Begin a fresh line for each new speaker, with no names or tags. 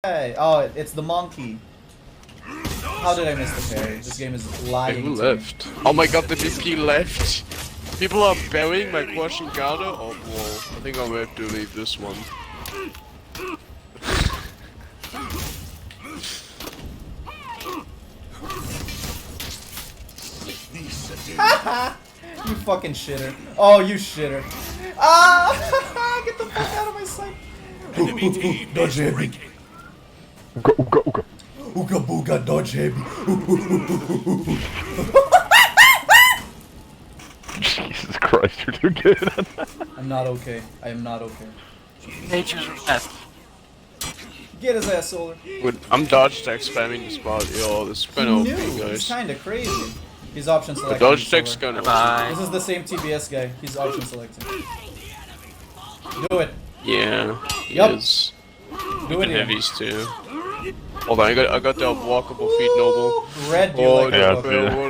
Hey, oh, it's the monkey. How did I miss the parry? This game is lying.
Who
to
left? Oh my god, the VP left. People are burying my Quashing Garter. Oh, whoa. I think I'll have to leave this one.
You fucking shitter. Oh, you shitter. Ah! Get the fuck out of my sight. Dodge heavy.
Ooga, ooga, ooga.
Ooga booga, dodge heavy.
Jesus Christ, you're too good at that.
I'm not okay. I am not okay.
Nature's wrath.
Get his ass, Solar.
Wait, I'm dodge tech spamming the spot. Yo, this is kinda OP,
He's
guys.
kinda crazy. He's option
The
selecting.
dodge tech's
Solar.
kinda
Bye.
This is the same TBS guy. He's option selecting. Do it.
Yeah, he
Yup.
is.
Do
Even
it. Here.
heavies too. Hold on, I got the walkable feet noble.
Red, do you
Oh,
like
yeah,
the
yeah.
book?
what